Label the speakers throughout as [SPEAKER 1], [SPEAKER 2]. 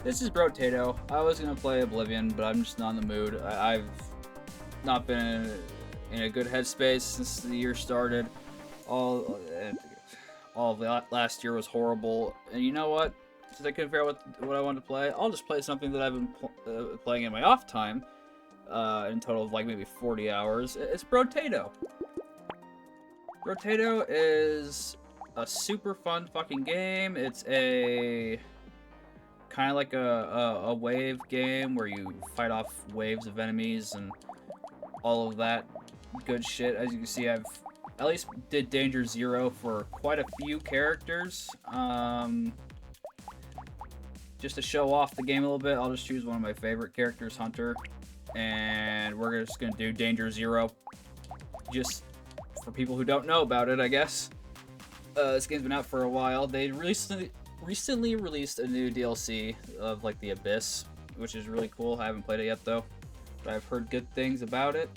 [SPEAKER 1] This is Brotato. I was gonna play Oblivion, but I'm just not in the mood. I've not been in a good headspace since the year started. All of last year was horrible, and you know what? Since I couldn't figure out what I wanted to play, I'll just play something that I've been playing in my off time. In total of like maybe 40 hours. It's Brotato. Brotato is a super fun fucking game. It's a kind of like a wave game where you fight off waves of enemies and all of that good shit. As you can see, I've at least did Danger Zero for quite a few characters. Just to show off the game a little bit, I'll just choose one of my favorite characters, Hunter. And we're just going to do Danger Zero. Just for people who don't know about it, I guess. This game's been out for a while. They recently released a new DLC of like the Abyss, which is really cool. I haven't played it yet though, but I've heard good things about it.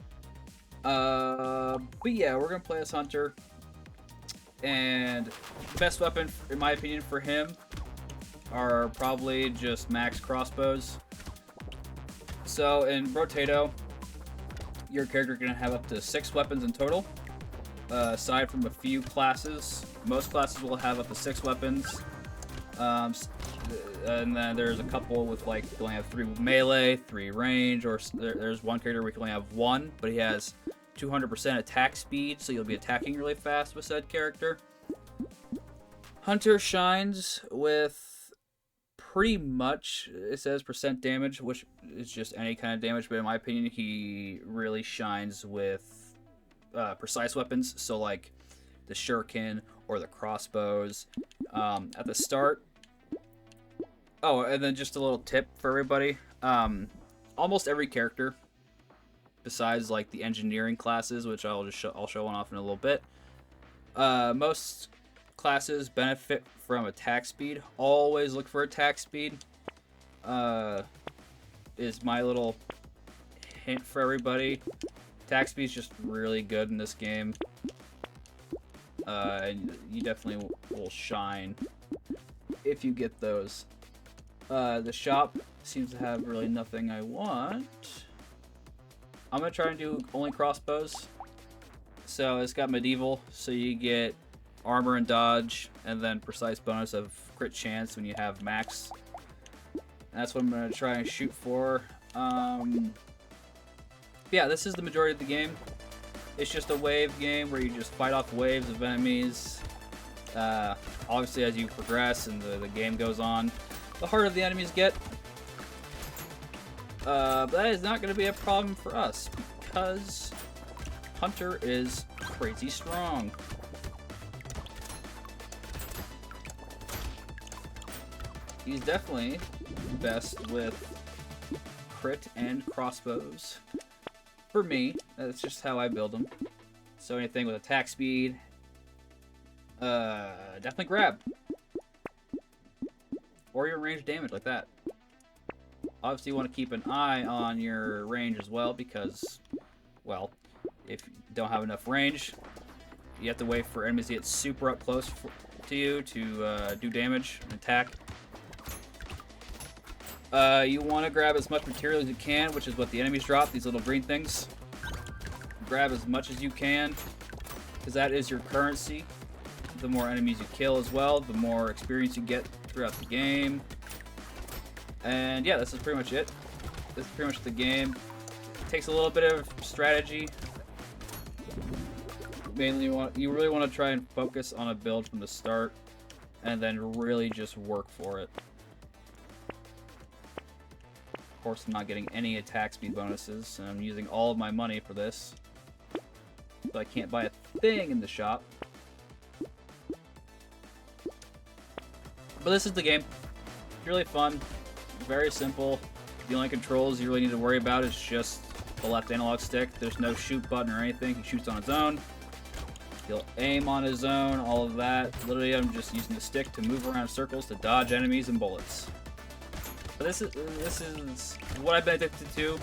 [SPEAKER 1] But yeah, we're gonna play as Hunter, and the best weapon, in my opinion, for him are probably just max crossbows. So in Brotato, your character can have up to 6 weapons in total. Aside from a few classes, most classes will have up to 6 weapons. And then there's a couple with like you only have 3 melee, 3 range, or there's one character where you can only have 1, but he has 200% attack speed, so you'll be attacking really fast with said character. Hunter shines with pretty much, it says percent damage, which is just any kind of damage, but in my opinion, he really shines with precise weapons, so like the shuriken or the crossbows. At the start, oh, and then just a little tip for everybody, almost every character, besides like the engineering classes, which I'll show one off in a little bit, most classes benefit from attack speed. Always look for attack speed. Is my little hint for everybody. Attack speed is just really good in this game. And you definitely will shine if you get those. The shop seems to have really nothing I want. I'm gonna try and do only crossbows. So it's got medieval, so you get armor and dodge, and then precise bonus of crit chance when you have max. That's what I'm going to try and shoot for. Yeah, this is the majority of the game. It's just a wave game where you just fight off waves of enemies. Obviously, as you progress and the game goes on, the harder the enemies get. But that is not going to be a problem for us, because Hunter is crazy strong. He's definitely best with crit and crossbows. For me, that's just how I build them. So anything with attack speed, definitely grab. Or your range damage, like that. Obviously you want to keep an eye on your range as well, because, well, if you don't have enough range, you have to wait for enemies to get super up close to you to do damage and attack. You want to grab as much material as you can, which is what the enemies drop, these little green things. Grab as much as you can, because that is your currency. The more enemies you kill as well, the more experience you get throughout the game. And yeah, this is pretty much it. This is pretty much the game. It takes a little bit of strategy. Mainly, you really want to try and focus on a build from the start, and then really just work for it. Of course, I'm not getting any attack speed bonuses, and I'm using all of my money for this. So I can't buy a thing in the shop. But this is the game. It's really fun. Very simple. The only controls you really need to worry about is just the left analog stick. There's no shoot button or anything. He shoots on his own. He'll aim on his own, all of that. Literally, I'm just using the stick to move around circles to dodge enemies and bullets. But this is what I've been addicted to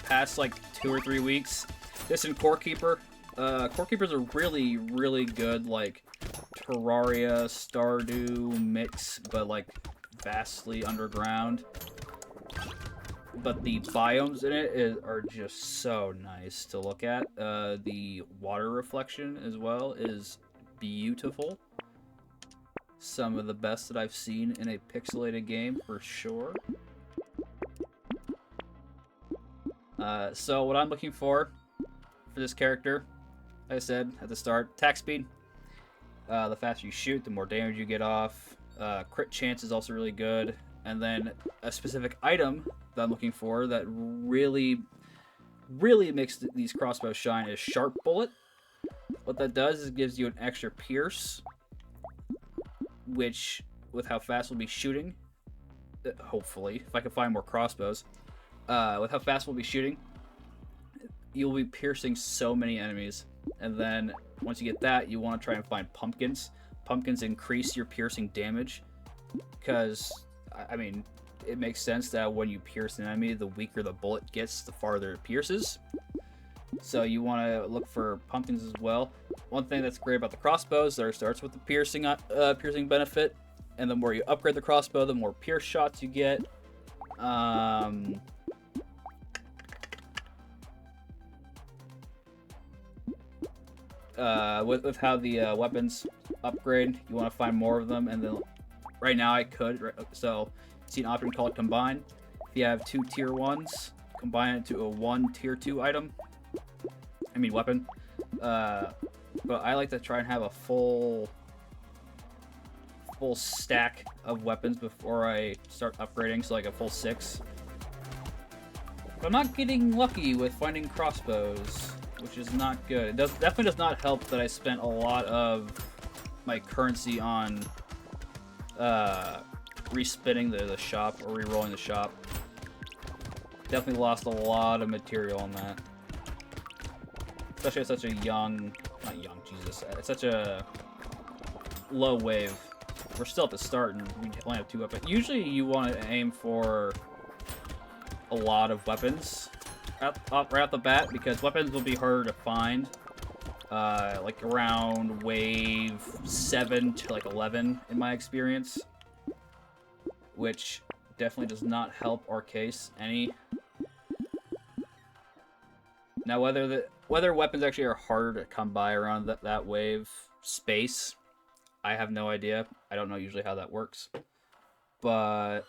[SPEAKER 1] past like 2 or 3 weeks. This and Core Keeper. Core Keeper's a really, really good like Terraria, Stardew mix, but like vastly underground. But the biomes in it are just so nice to look at. The water reflection as well is beautiful. Some of the best that I've seen in a pixelated game for sure. So what I'm looking for this character, like I said at the start, attack speed. The faster you shoot, the more damage you get off. Crit chance is also really good. And then a specific item that I'm looking for that really makes these crossbows shine is Sharp Bullet. What that does is it gives you an extra pierce, which, with how fast we'll be shooting, hopefully, if I can find more crossbows, with how fast we'll be shooting, you'll be piercing so many enemies. And then once you get that, you want to try and find pumpkins. Pumpkins increase your piercing damage, because, I mean, it makes sense that when you pierce an enemy, the weaker the bullet gets, the farther it pierces. So you want to look for pumpkins as well. One thing that's great about the crossbows, there starts with the piercing benefit, and the more you upgrade the crossbow, the more pierce shots you get. With how the weapons upgrade, you want to find more of them, and then right now I could. So see an option called Combine. If you have 2 tier 1s, combine it to a 1 tier 2 item. I mean weapon. But I like to try and have a full stack of weapons before I start upgrading, so like a full 6. But I'm not getting lucky with finding crossbows, which is not good. It definitely does not help that I spent a lot of my currency on respinning the shop or re-rolling the shop. Definitely lost a lot of material on that. Especially at such a it's such a low wave. We're still at the start and we only have 2 weapons. Usually you want to aim for a lot of weapons right off the bat, because weapons will be harder to find. Like around wave 7 to like 11 in my experience. Which definitely does not help our case any. Now whether weapons actually are harder to come by around that wave space, I have no idea. I don't know usually how that works. But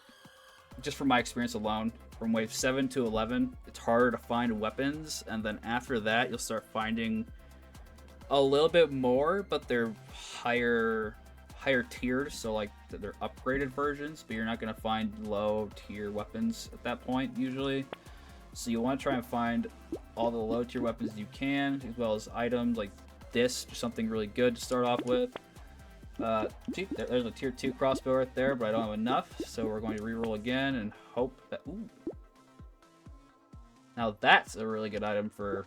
[SPEAKER 1] just from my experience alone, from wave 7 to 11, it's harder to find weapons, and then after that you'll start finding a little bit more, but they're higher tiered, so like they're upgraded versions, but you're not going to find low tier weapons at that point usually. So you want to try and find all the low tier weapons you can, as well as items like this, just something really good to start off with. See, there's a tier 2 crossbow right there, but I don't have enough, so we're going to reroll again and hope that... Ooh. Now that's a really good item for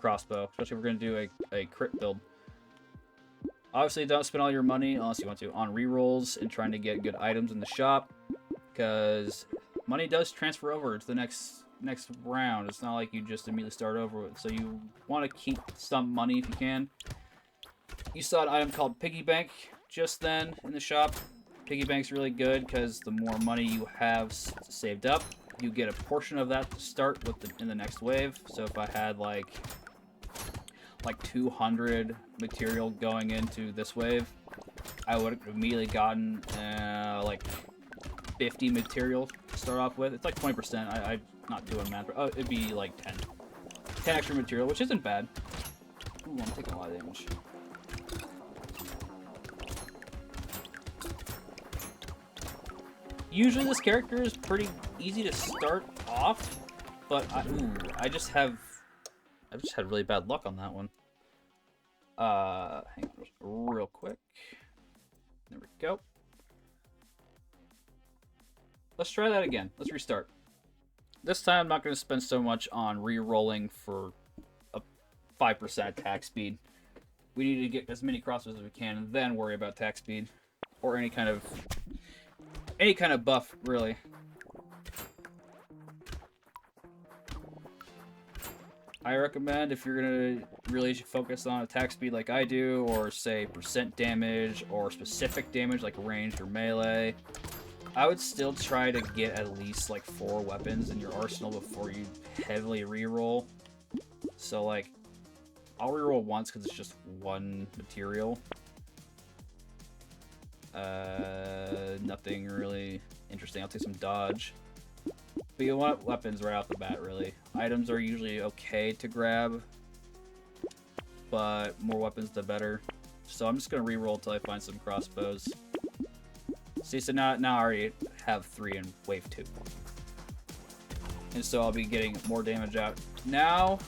[SPEAKER 1] crossbow, especially if we're going to do a crit build. Obviously, don't spend all your money, unless you want to, on rerolls and trying to get good items in the shop, because money does transfer over to the next round. It's not like you just immediately start over with, so you want to keep some money if you can. You saw an item called Piggy Bank just then in the shop. Piggy Bank's really good because the more money you have saved up, you get a portion of that to start with in the next wave. So if I had like 200 material going into this wave, I would have immediately gotten like 50 material to start off with. It's like 20%. I'm not doing math, but it'd be like 10 extra material, which isn't bad. Ooh, I'm taking a lot of damage. Usually this character is pretty easy to start off, but I just had really bad luck on that one. Hang on real quick. There we go. Let's try that again. Let's restart. This time I'm not going to spend so much on re-rolling for a 5% attack speed. We need to get as many crossbows as we can and then worry about attack speed. Or any kind of buff, really. I recommend, if you're going to really focus on attack speed like I do, or say percent damage, or specific damage like ranged or melee, I would still try to get at least like 4 weapons in your arsenal before you heavily reroll. So like, I'll reroll once because it's just 1 material. Nothing really interesting. I'll take some dodge. But you want weapons right off the bat, really. Items are usually okay to grab, but more weapons the better. So I'm just gonna reroll until I find some crossbows. See, so now I already have 3 in wave 2. And so I'll be getting more damage out. Now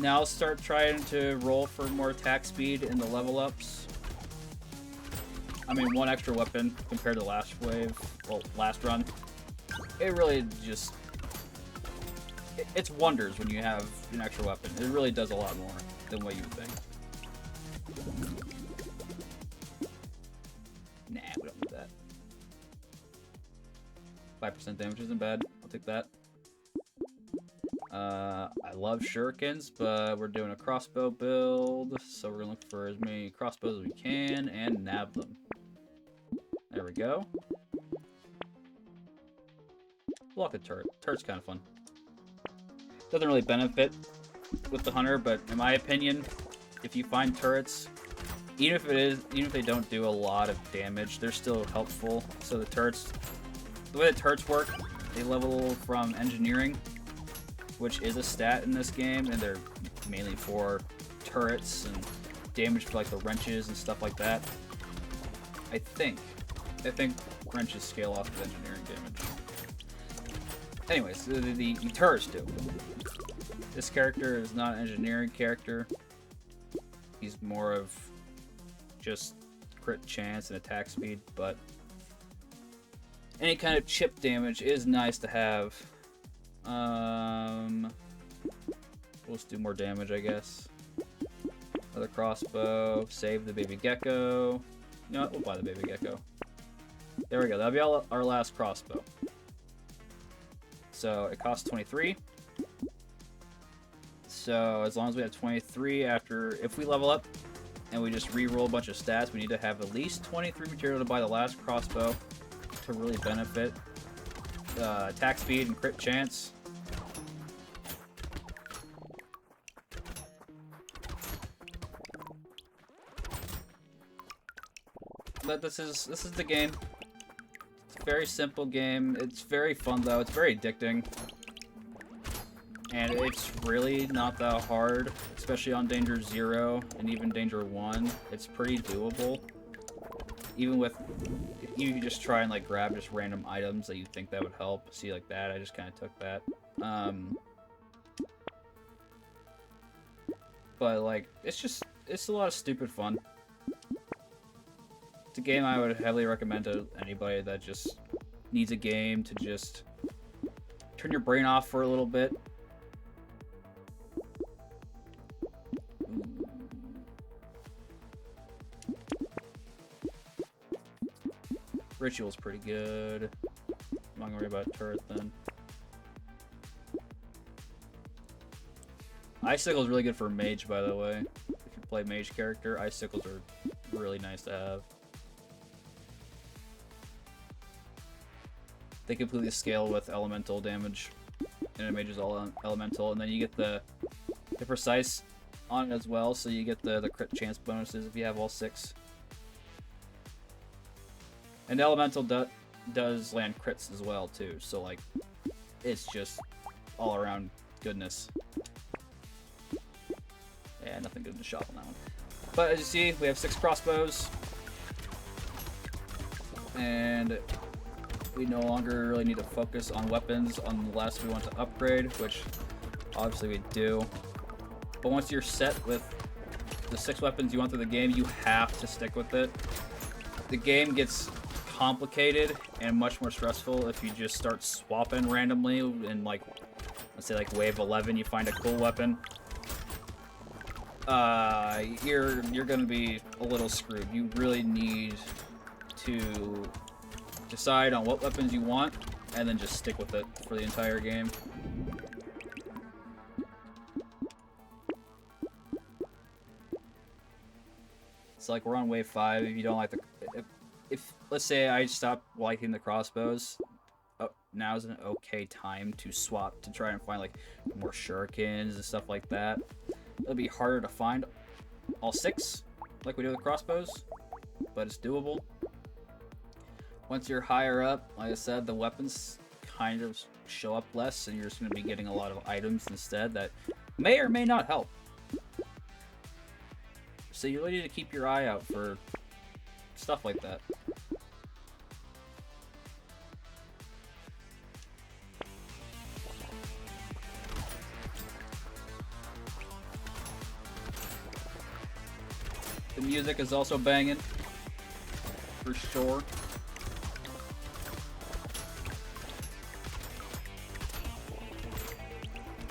[SPEAKER 1] I'll start trying to roll for more attack speed in the level ups. I mean, 1 extra weapon compared to last wave, well, last run. It really just... It's wonders when you have an extra weapon. It really does a lot more than what you would think. Nah, we don't need that. 5% damage isn't bad. I'll take that. I love shurikens, but we're doing a crossbow build, so we're gonna look for as many crossbows as we can and nab them. There we go. Block a turret. Turret's kind of fun. Doesn't really benefit with the hunter, but in my opinion, if you find turrets, even if they don't do a lot of damage, they're still helpful. So the turrets, the way the turrets work, they level from engineering, which is a stat in this game, and they're mainly for turrets and damage for like the wrenches and stuff like that. I think wrenches scale off of engineering damage. Anyways, the turrets do. This character is not an engineering character. He's more of just crit chance and attack speed, but any kind of chip damage is nice to have. Let's do more damage, I guess. Another crossbow. Save the baby gecko. You know what? We'll buy the baby gecko. There we go. That'll be our last crossbow. So it costs 23. So as long as we have 23 if we level up and we just re-roll a bunch of stats, we need to have at least 23 material to buy the last crossbow to really benefit attack speed and crit chance. But this is the game. It's a very simple game. It's very fun though. It's very addicting. And it's really not that hard, especially on Danger 0 and even Danger 1. It's pretty doable. Even with, if you just try and like grab just random items that you think that would help. See, like that, I just kind of took that. But like, it's a lot of stupid fun. It's a game I would heavily recommend to anybody that just needs a game to just turn your brain off for a little bit. Ritual's pretty good. I'm not gonna worry about turret then. Icicle's really good for mage, by the way. If you play mage character, icicles are really nice to have. They completely scale with elemental damage, and a mage is all elemental, and then you get the precise on it as well, so you get the crit chance bonuses if you have all 6. And elemental does land crits as well too, so like it's just all around goodness. Yeah, nothing good in the shop on that one. But as you see, we have 6 crossbows, and we no longer really need to focus on weapons unless we want to upgrade, which obviously we do. But once you're set with the 6 weapons you want through the game, you have to stick with it. The game gets complicated and much more stressful if you just start swapping randomly in, like, let's say like wave 11 you find a cool weapon. You're gonna be a little screwed. You really need to decide on what weapons you want and then just stick with it for the entire game. It's like we're on wave 5. If you don't like if, let's say I stop liking the crossbows, now is an okay time to swap to try and find like more shurikens and stuff like that. It'll be harder to find all 6 like we do with crossbows, but it's doable. Once you're higher up, like I said, the weapons kind of show up less, and you're just going to be getting a lot of items instead that may or may not help. So you really need to keep your eye out for stuff like that. The music is also banging, for sure.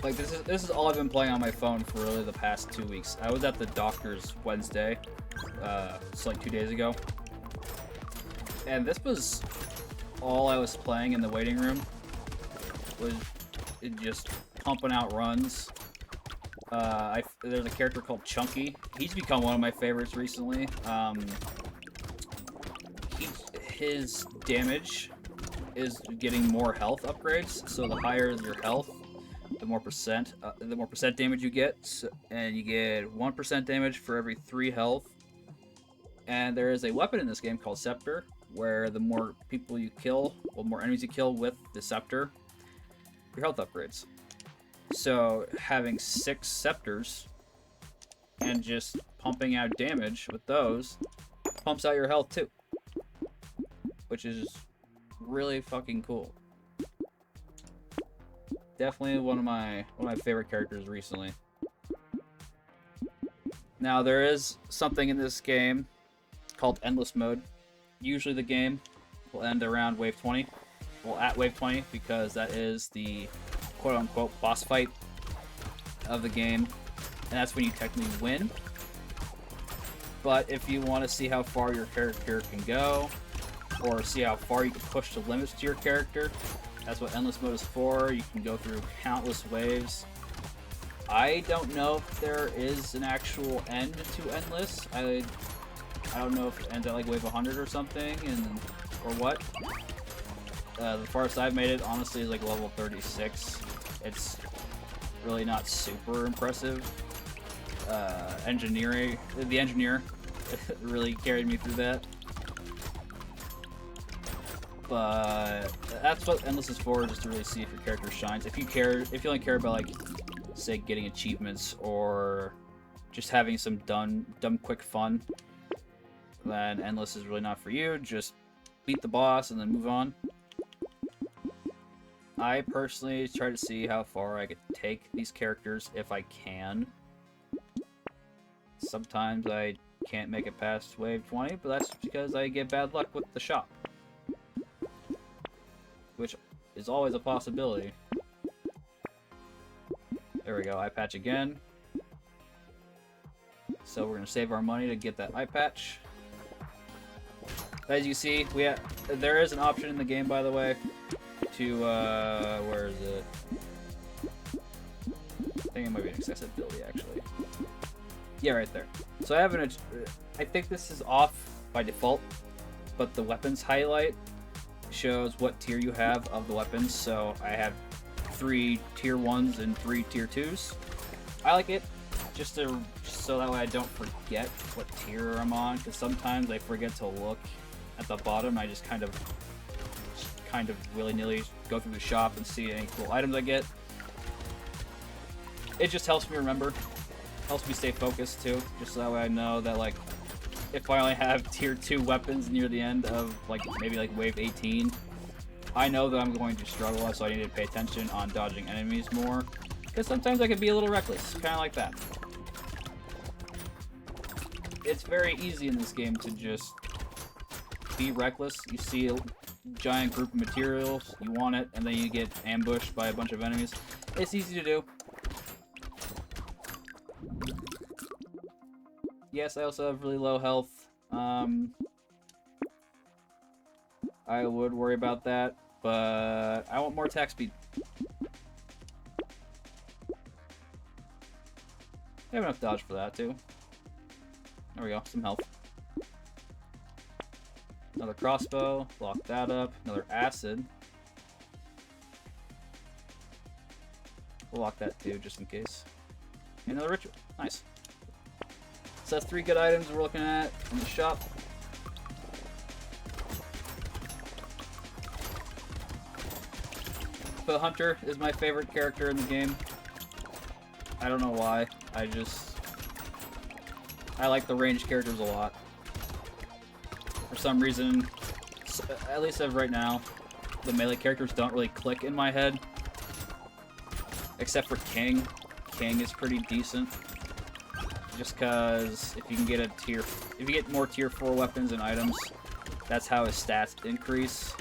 [SPEAKER 1] Like, this is all I've been playing on my phone for really the past 2 weeks. I was at the doctor's Wednesday, it's like 2 days ago. And this was all I was playing in the waiting room. Was it just pumping out runs. There's a character called Chunky. He's become one of my favorites recently. His damage is getting more health upgrades. So the higher your health, the more percent damage you get, and you get 1% damage for every 3 health. And there is a weapon in this game called Scepter, where the more people you kill, or more enemies you kill with the Scepter, your health upgrades. So having 6 Scepters and just pumping out damage with those pumps out your health too, which is really fucking cool. Definitely one of my favorite characters recently. Now there is something in this game called endless mode. Usually the game will end around wave 20. Well, at wave 20, because that is the quote-unquote boss fight of the game, and that's when you technically win. But if you want to see how far your character can go, or see how far you can push the limits to your character, that's what endless mode is for. You can go through countless waves. I don't know if there is an actual end to endless. I don't know if it ends at like wave 100 or something, or what. The farthest I've made it, honestly, is like level 36. It's really not super impressive. The engineer really carried me through that. But that's what endless is for, just to really see if your character shines. If you only care about, like, say, getting achievements or just having some dumb quick fun, then endless is really not for you. Just beat the boss and then move on. I personally try to see how far I could take these characters if I can. Sometimes I can't make it past wave 20, but that's because I get bad luck with the shop, which is always a possibility. There we go, eye patch again. So we're gonna save our money to get that eye patch. As you see, there is an option in the game, by the way, to where is it? I think it might be an accessibility, actually. Yeah, right there. So I think this is off by default, but the weapons highlight shows what tier you have of the weapons. So I have 3 tier 1s and 3 tier 2s. I like it just so that way I don't forget what tier I'm on, because sometimes I forget to look at the bottom. I just kind of willy-nilly go through the shop and see any cool items I get. It just helps me remember, helps me stay focused too, just so that way I know that, like, if I only have tier 2 weapons near the end of, like, maybe like wave 18, I know that I'm going to struggle, so I need to pay attention on dodging enemies more, because sometimes I can be a little reckless, kind of like that. It's very easy in this game to just be reckless. You see a giant group of materials, you want it, and then you get ambushed by a bunch of enemies. It's easy to do. Yes, I also have really low health. I would worry about that, but I want more attack speed. I have enough dodge for that, too. There we go, some health. Another crossbow. Lock that up. Another acid. We'll lock that too, just in case. And another ritual. Nice. So that's 3 good items we're looking at in the shop. But Hunter is my favorite character in the game. I don't know why. I like the ranged characters a lot. For some reason, at least as of right now, the melee characters don't really click in my head. Except for King. King is pretty decent. Just cause if you get more tier 4 weapons and items, that's how his stats increase.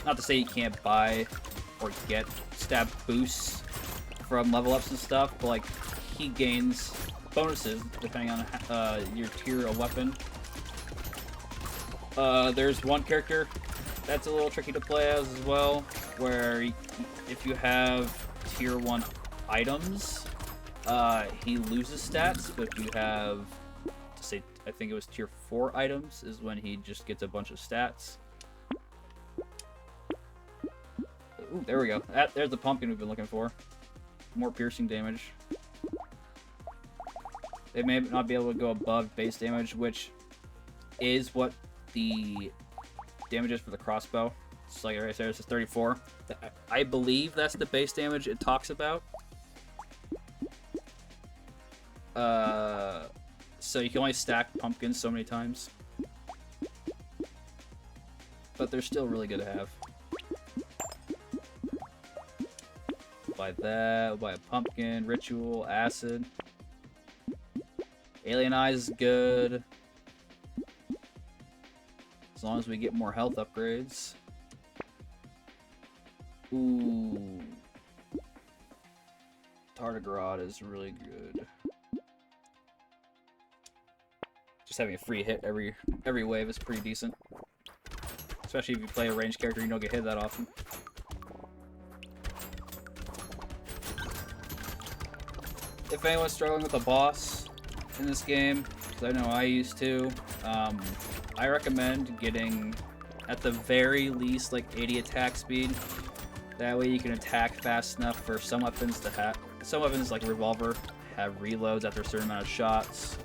[SPEAKER 1] Not to say you can't buy or get stab boosts from level ups and stuff, but like he gains bonuses depending on your tier of weapon. There's one character that's a little tricky to play as well, where if you have tier 1 items, he loses stats, but if you have, I think it was tier 4 items, is when he just gets a bunch of stats. Ooh, there we go. There's the pumpkin we've been looking for. More piercing damage. They may not be able to go above base damage, which is what the damage is for the crossbow. It's like I said, it's 34. I believe that's the base damage it talks about. So you can only stack pumpkins so many times. But they're still really good to have. We'll buy that, we'll buy a pumpkin, ritual, acid. Alien Eyes is good. As long as we get more health upgrades. Ooh. Tardigrade is really good. Just having a free hit every wave is pretty decent. Especially if you play a ranged character, you don't get hit that often. If anyone's struggling with a boss in this game, because I know I used to, I recommend getting, at the very least, like 80 attack speed. That way you can attack fast enough for some weapons to have. Some weapons, like Revolver, have reloads after a certain amount of shots,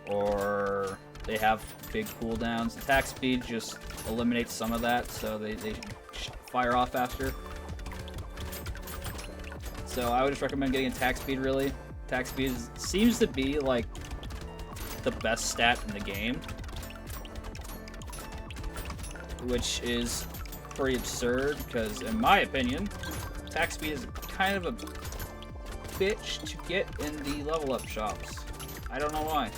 [SPEAKER 1] or they have big cooldowns. Attack speed just eliminates some of that, so they fire off faster. So I would just recommend getting attack speed, really. Attack speed seems to be like the best stat in the game, which is pretty absurd because, in my opinion, attack speed is kind of a bitch to get in the level up shops. I don't know why.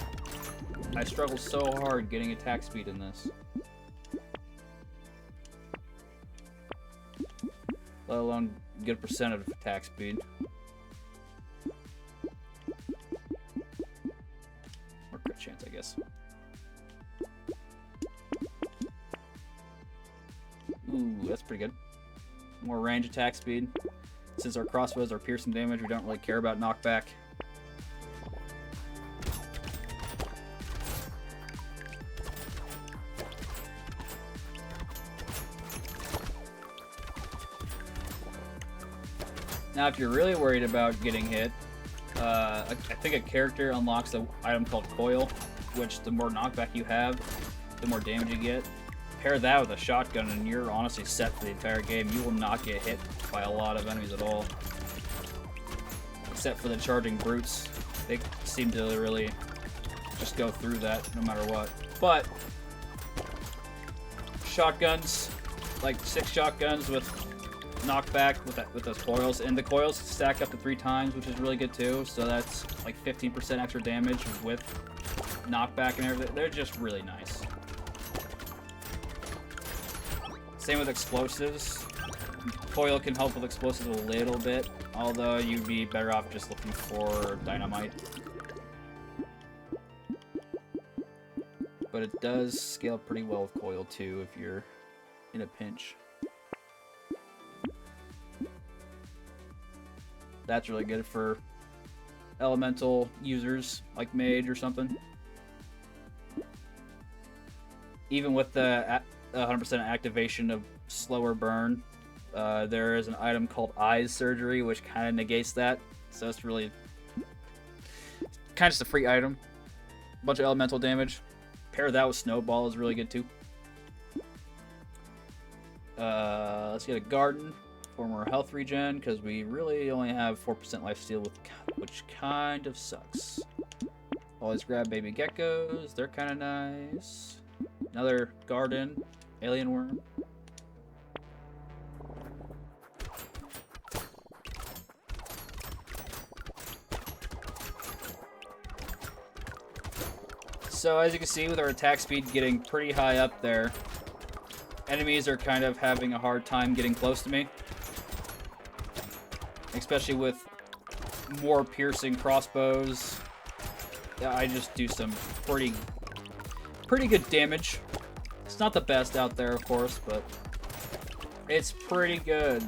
[SPEAKER 1] I struggle so hard getting attack speed in this. Let alone good percent of attack speed. Or crit chance, I guess. Ooh, that's pretty good. More range attack speed. Since our crossbows are piercing damage, we don't really care about knockback. Now, if you're really worried about getting hit, I think a character unlocks an item called Coil, which the more knockback you have, the more damage you get. Pair that with a shotgun and you're honestly set for the entire game. You will not get hit by a lot of enemies at all. Except for the charging brutes. They seem to really just go through that no matter what. But shotguns, like 6 shotguns with knockback with those coils, and the coils stack up to 3 times, which is really good too. So that's like 15% extra damage with knockback and everything. They're just really nice. Same with explosives. Coil can help with explosives a little bit, although you'd be better off just looking for dynamite. But it does scale pretty well with Coil too if you're in a pinch. That's really good for elemental users like Mage or something. even with the 100% activation of slower burn, there is an item called Eyes Surgery, which kind of negates that. So it's really kind of just a free item. Bunch of elemental damage. Pair that with Snowball is really good too. Let's get a Garden for more health regen, because we really only have 4% lifesteal, which kind of sucks. Always grab baby geckos. They're kind of nice. Another Garden. Alien Worm. So as you can see, with our attack speed getting pretty high up there, enemies are kind of having a hard time getting close to me. Especially with more piercing crossbows. I just do some pretty good damage. It's not the best out there, of course, but it's pretty good.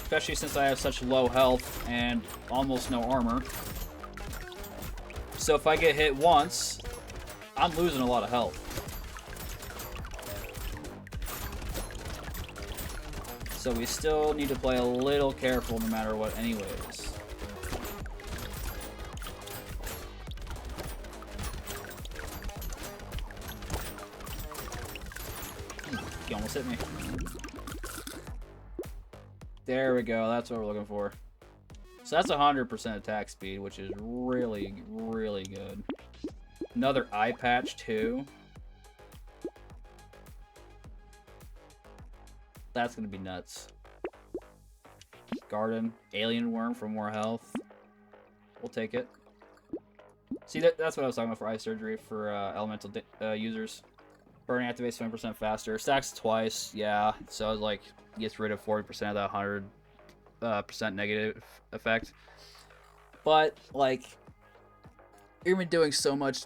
[SPEAKER 1] Especially since I have such low health and almost no armor. So if I get hit once, I'm losing a lot of health. So we still need to play a little careful no matter what anyways. You almost hit me. There we go, that's what we're looking for. So that's 100% attack speed, which is really, really good. Another eye patch too. That's gonna be nuts. Garden, Alien Worm for more health. We'll take it. See, that's what I was talking about for eye surgery for elemental users. Burn activates 20% faster. Stacks twice, yeah. So it's like gets rid of 40% of that 100% negative effect. But like, you're even doing so much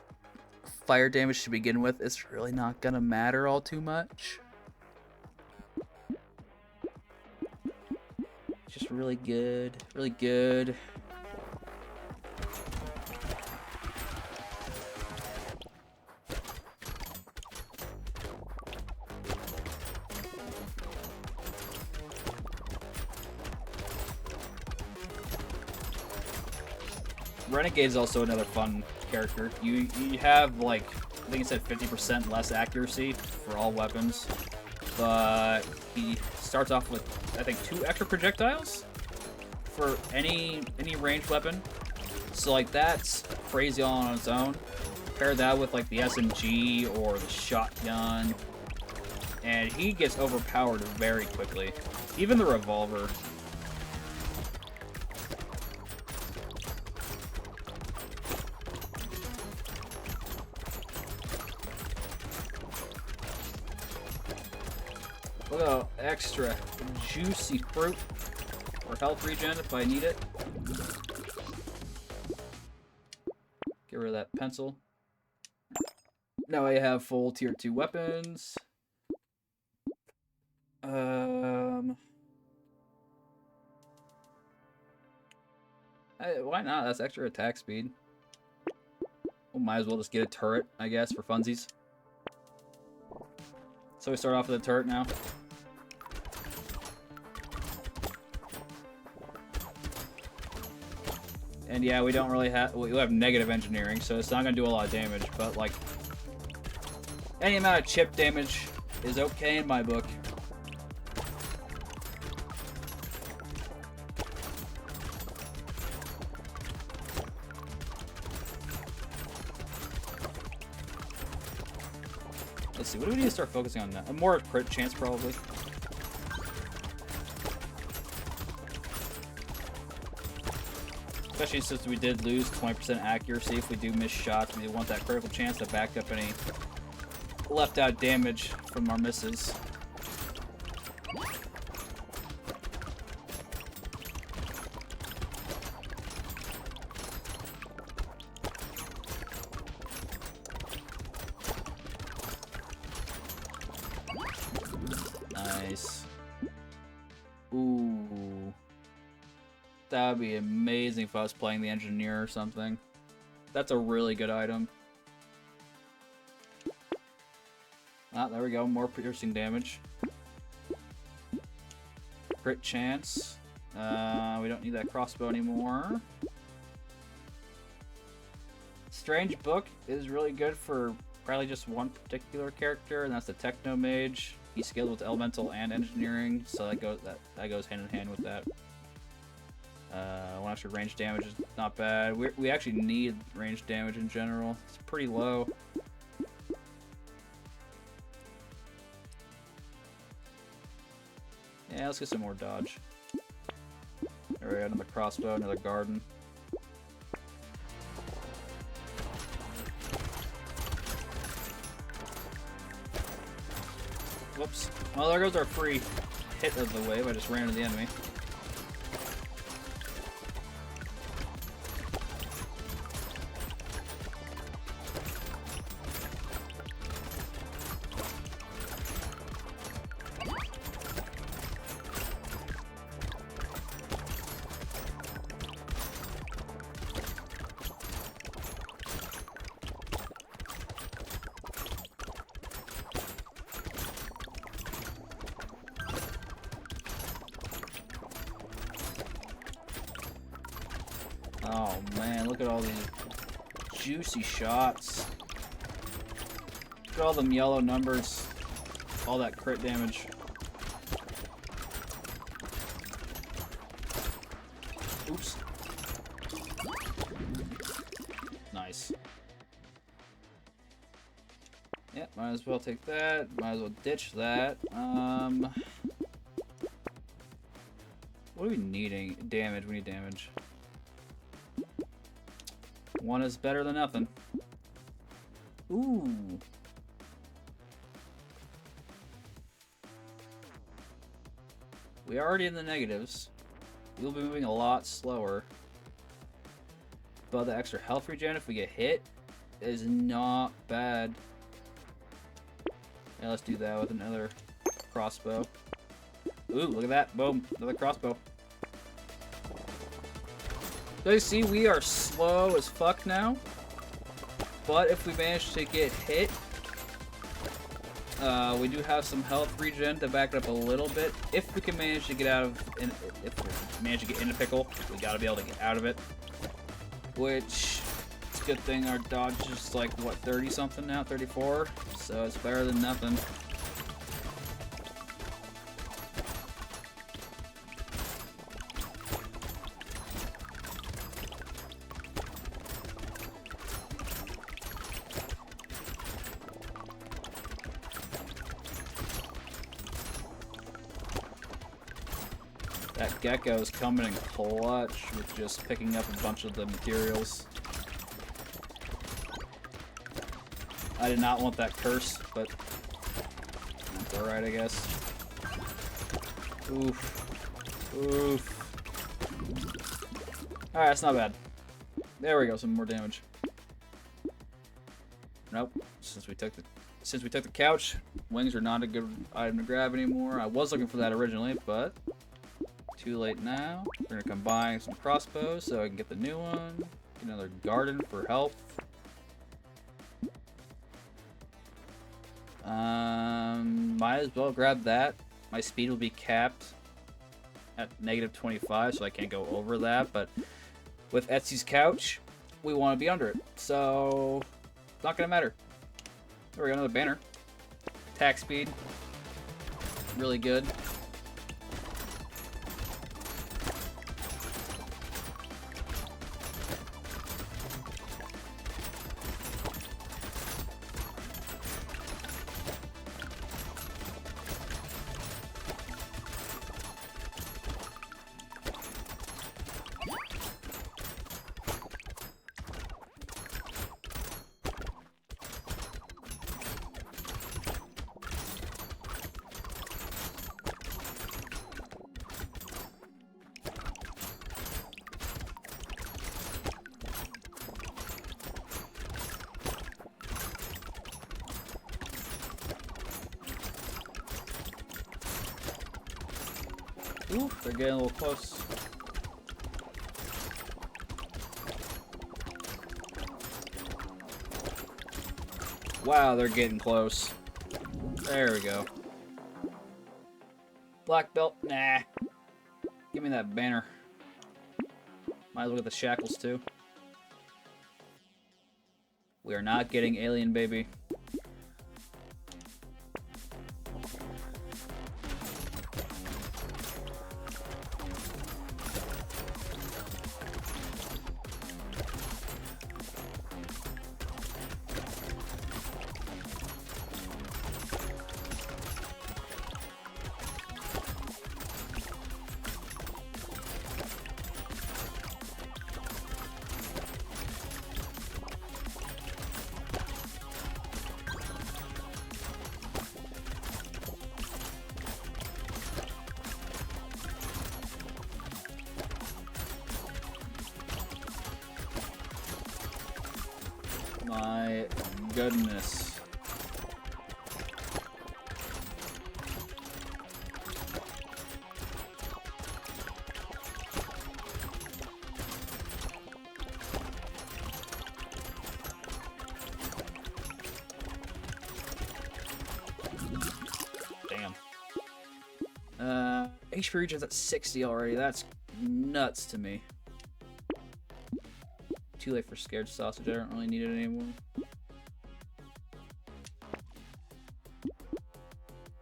[SPEAKER 1] fire damage to begin with, it's really not gonna matter all too much. Just really good, really good. Renegade is also another fun character. You have like, I think it said 50% less accuracy for all weapons, but he starts off with, I think, 2 extra projectiles for any ranged weapon. So like that's crazy all on its own. Pair that with like the SMG or the shotgun, and he gets overpowered very quickly. Even the revolver. Look at extra juicy fruit or health regen if I need it. Get rid of that pencil. Now I have full tier 2 weapons. Why not? That's extra attack speed. Well, might as well just get a turret, I guess, for funsies. So we start off with a turret now. And yeah, we don't really have, we have negative engineering, so it's not going to do a lot of damage, but like, any amount of chip damage is okay in my book. Let's see, what do we need to start focusing on now? A more crit chance, probably. Especially since we did lose 20% accuracy. If we do miss shots, we want that critical chance to back up any left out damage from our misses. Nice. Ooh. That would be amazing if I was playing the engineer or something. That's a really good item. Ah, there we go. More piercing damage. Crit chance. We don't need that crossbow anymore. Strange Book is really good for probably just one particular character, and that's the Techno Mage. He's skilled with Elemental and Engineering, so that goes hand in hand with that. One extra range damage is not bad. We actually need range damage in general. It's pretty low. Yeah, let's get some more dodge. There we go, another crossbow, another garden. Whoops. Well, there goes our free hit of the wave. I just ran into the enemy. Oh man, look at all these juicy shots. Look at all them yellow numbers. All that crit damage. Oops. Nice. Yeah, might as well take that. Might as well ditch that. What are we needing? Damage. We need damage. One is better than nothing. Ooh. We are already in the negatives. We'll be moving a lot slower. But the extra health regen if we get hit is not bad. Yeah, let's do that with another crossbow. Ooh, look at that. Boom. Another crossbow. So you see, we are slow as fuck now. But if we manage to get hit, we do have some health regen to back it up a little bit. If we can manage to get out of, if we manage to get in a pickle, we gotta be able to get out of it. Which, it's a good thing our dodge is like, what, 30 something now? 34? So it's better than nothing. That gecko is coming in clutch with just picking up a bunch of the materials. I did not want that curse, but that's alright, I guess. Oof. Oof. Alright, that's not bad. There we go, some more damage. Nope. Since we took the couch, wings are not a good item to grab anymore. I was looking for that originally, but too late now. We're gonna combine some crossbows so I can get the new one. Get another garden for health. Might as well grab that. My speed will be capped at -25, so I can't go over that. But with Etsy's couch, we want to be under it, so it's not gonna matter. There we go, another banner. Attack speed, really good. Ooh, they're getting a little close. Wow, they're getting close. There we go. Black belt? Nah. Give me that banner. Might as well get the shackles too. We are not getting alien, baby. My goodness. Damn. HP reach is at 60 already. That's nuts to me. Too late for scared sausage. I don't really need it anymore.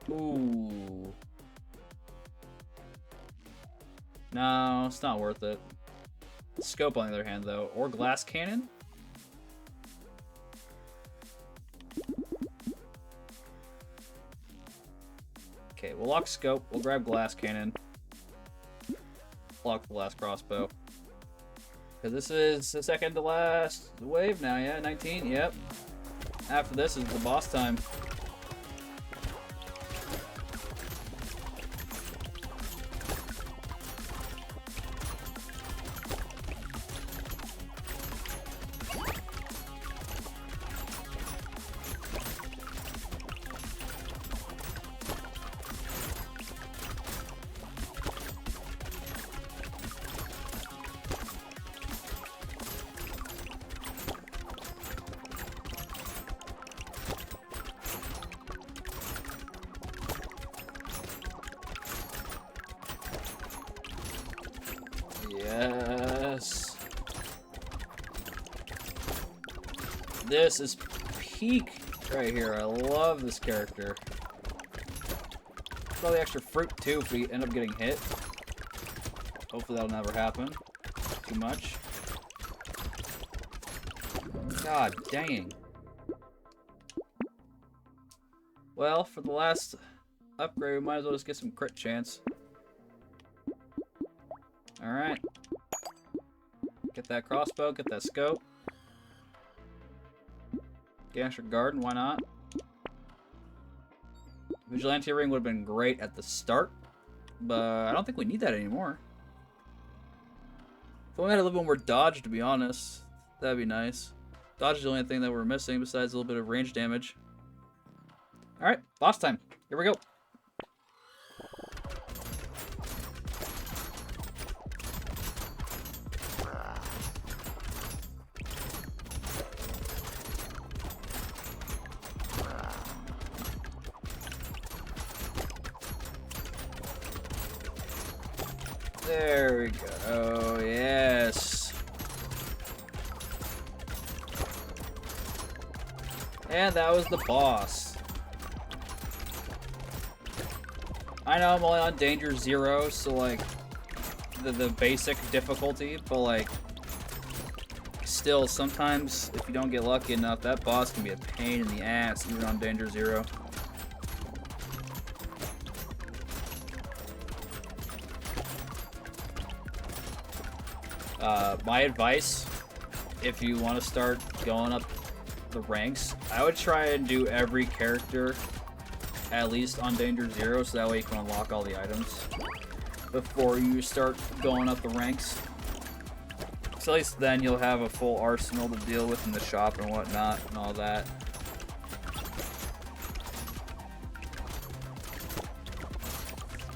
[SPEAKER 1] Ooh. No, it's not worth it. Scope on the other hand, though. Or glass cannon? Okay, we'll lock scope. We'll grab glass cannon. Lock the last crossbow. Because this is the second to last wave now, yeah? 19, yep. After this is the boss time. Yes. This is peak right here. I love this character. All the extra fruit too if we end up getting hit. Hopefully that'll never happen. Too much. God dang. Well, for the last upgrade, we might as well just get some crit chance. Alright. Get that crossbow, get that scope. Gangster Garden, why not? Vigilante Ring would have been great at the start, but I don't think we need that anymore. If we had a little bit more dodge, to be honest, that'd be nice. Dodge is the only thing that we're missing besides a little bit of range damage. Alright, boss time. Here we go. There we go, yes. And that was the boss. I know I'm only on Danger 0, so like, the basic difficulty, but like, still, sometimes if you don't get lucky enough, that boss can be a pain in the ass, even on Danger 0. My advice, if you want to start going up the ranks, I would try and do every character at least on Danger 0, so that way you can unlock all the items before you start going up the ranks. So at least then you'll have a full arsenal to deal with in the shop and whatnot and all that.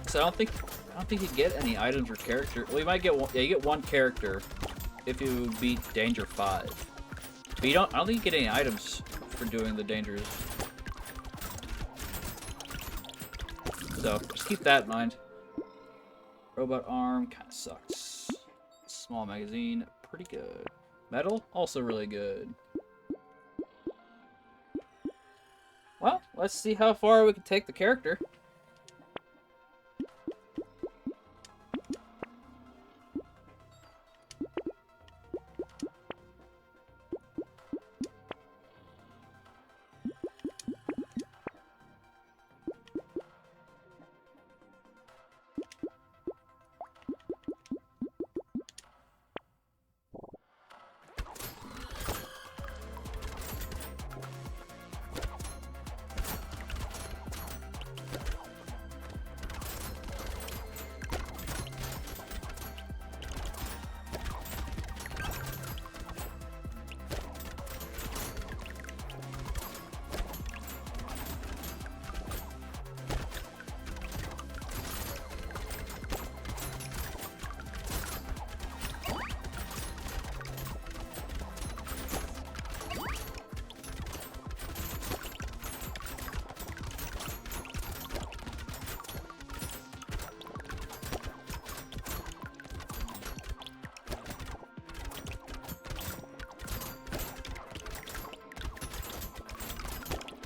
[SPEAKER 1] So I don't think you get any items or character. Well, you might get one. Yeah, you get one character if you beat Danger 5. But I don't think you get any items for doing the dangers. So just keep that in mind. Robot arm kind of sucks. Small magazine, pretty good. Metal, also really good. Well, let's see how far we can take the character.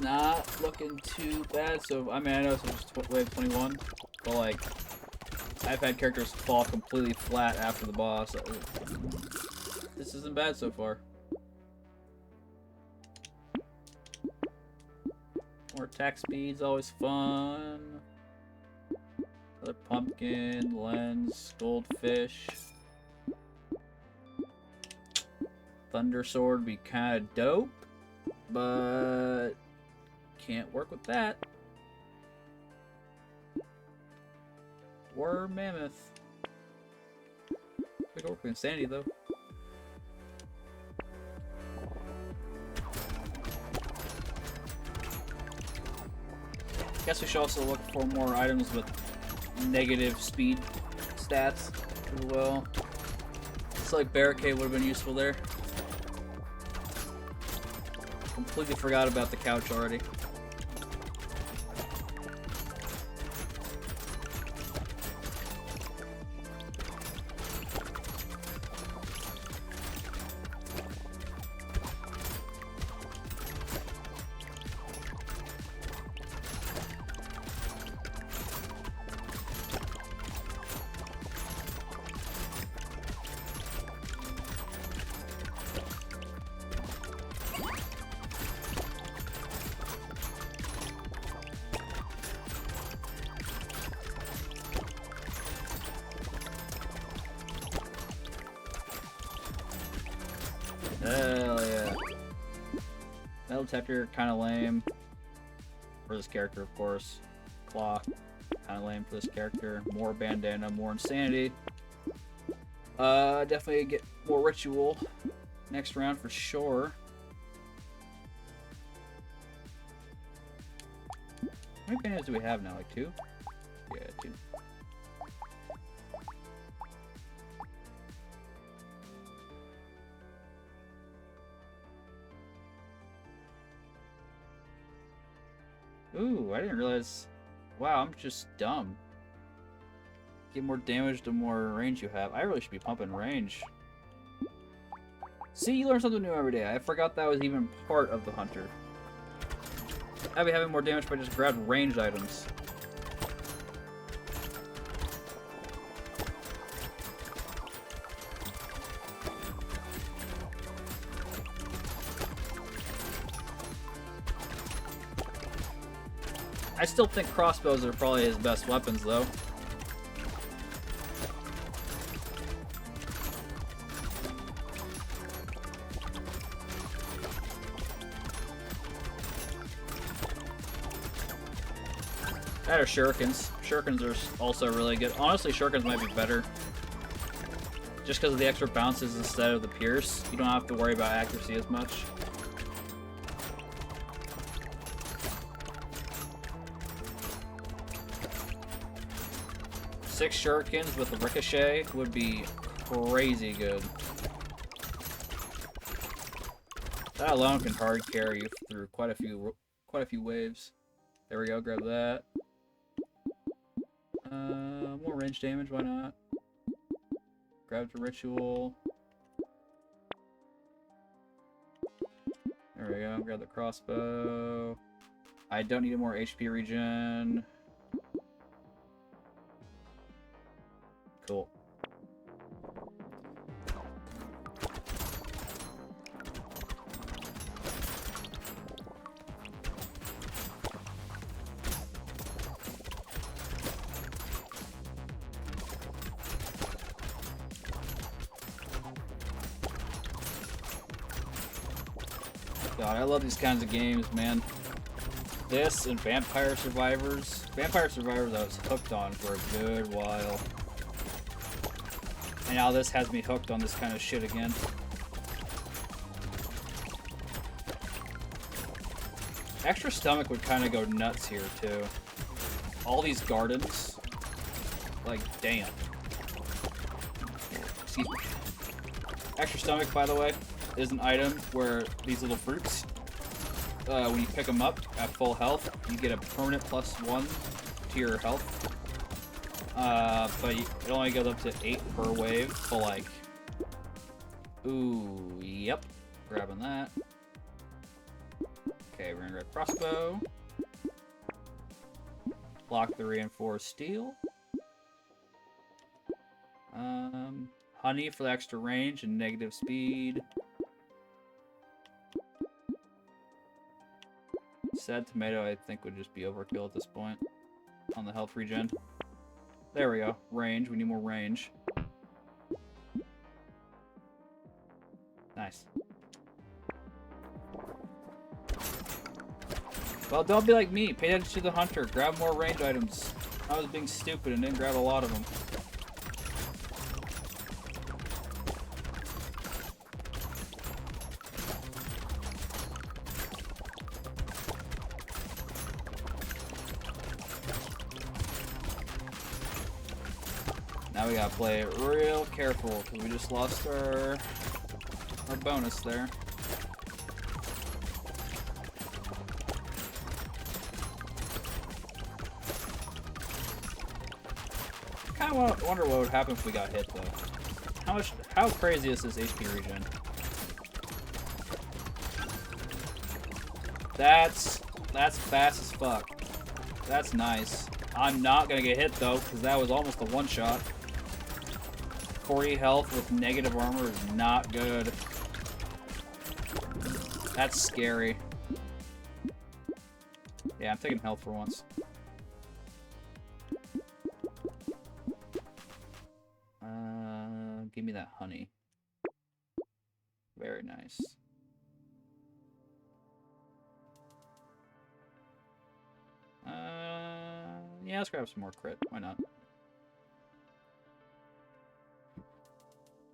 [SPEAKER 1] Not looking too bad. So, I mean, I know it's just wave 21, but like, I've had characters fall completely flat after the boss. This isn't bad so far. More attack speed's always fun. Another pumpkin, lens, goldfish. Thunder sword would be kind of dope, but can't work with that. War mammoth. We can work with insanity though. Guess we should also look for more items with negative speed stats as well. It's like barricade would have been useful there. Completely forgot about the couch already. Hell yeah. Metal detector, kind of lame. For this character, of course. Claw, kind of lame for this character. More bandana, more insanity. Definitely get more ritual next round for sure. How many bandanas do we have now? Like 2? Yeah, 2. Ooh, I didn't realize. Wow, I'm just dumb. Get more damage the more range you have. I really should be pumping range. See, you learn something new every day. I forgot that was even part of the hunter. I'd be having more damage if I just grabbed ranged items. I still think crossbows are probably his best weapons, though. That or shurikens. Shurikens are also really good. Honestly, shurikens might be better. Just because of the extra bounces instead of the pierce. You don't have to worry about accuracy as much. Six shurikens with a ricochet would be crazy good. That alone can hard carry you through quite a few waves. There we go, grab that. More range damage, why not? Grab the ritual. There we go, grab the crossbow. I don't need a more HP regen. Cool. God, I love these kinds of games, man. This and Vampire Survivors. Vampire Survivors I was hooked on for a good while. And now this has me hooked on this kind of shit again. Extra Stomach would kind of go nuts here, too. All these gardens. Like, damn. Excuse me. Extra Stomach, by the way, is an item where these little fruits, when you pick them up at full health, you get a permanent +1 to your health. But it only goes up to 8 per wave, so like... Ooh, yep. Grabbing that. Okay, we're gonna grab crossbow. Block the reinforced steel. Honey for the extra range and negative speed. Sad tomato, I think, would just be overkill at this point on the health regen. There we go. Range. We need more range. Nice. Well, don't be like me. Pay attention to the hunter. Grab more range items. I was being stupid and didn't grab a lot of them. Now we gotta play it real careful because we just lost our bonus there. Kind of wonder what would happen if we got hit though. How crazy is this HP regen? That's fast as fuck. That's nice. I'm not gonna get hit though because that was almost a one-shot. 40 health with negative armor is not good. That's scary. Yeah, I'm taking health for once. Give me that honey. Very nice. Yeah, let's grab some more crit. Why not?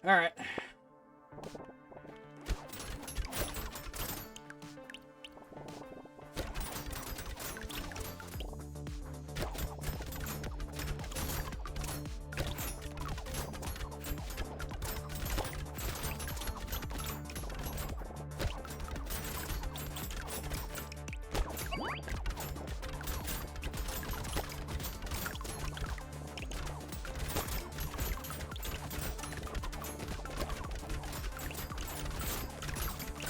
[SPEAKER 1] Alright.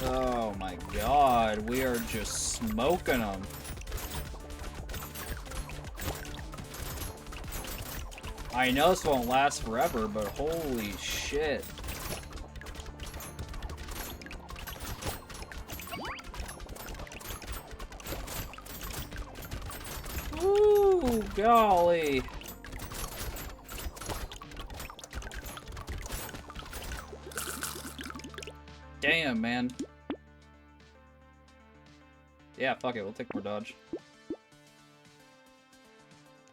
[SPEAKER 1] Oh my god, we are just smoking them. I know this won't last forever, but holy shit. Ooh, golly. Damn, man. Yeah, fuck it. We'll take more dodge.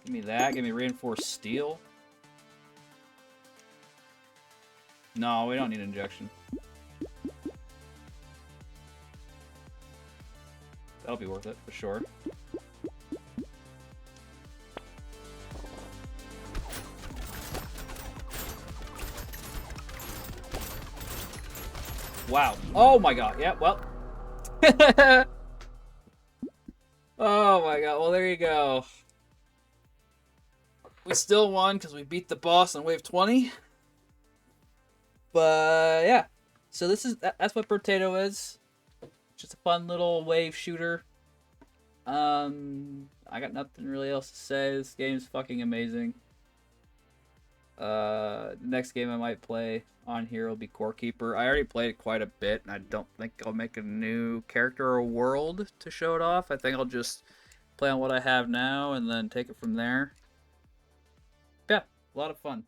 [SPEAKER 1] Give me that. Give me reinforced steel. No, we don't need injection. That'll be worth it, for sure. Wow. Oh my god. Yeah, well. Oh my god. Well, there you go. We still won because we beat the boss on wave 20. But yeah, so that's what Brotato is. Just a fun little wave shooter. I got nothing really else to say. This game's fucking amazing. The next game I might play on here will be Core Keeper. I already played it quite a bit, and I don't think I'll make a new character or world to show it off. I think I'll just play on what I have now and then take it from there. Yeah, a lot of fun.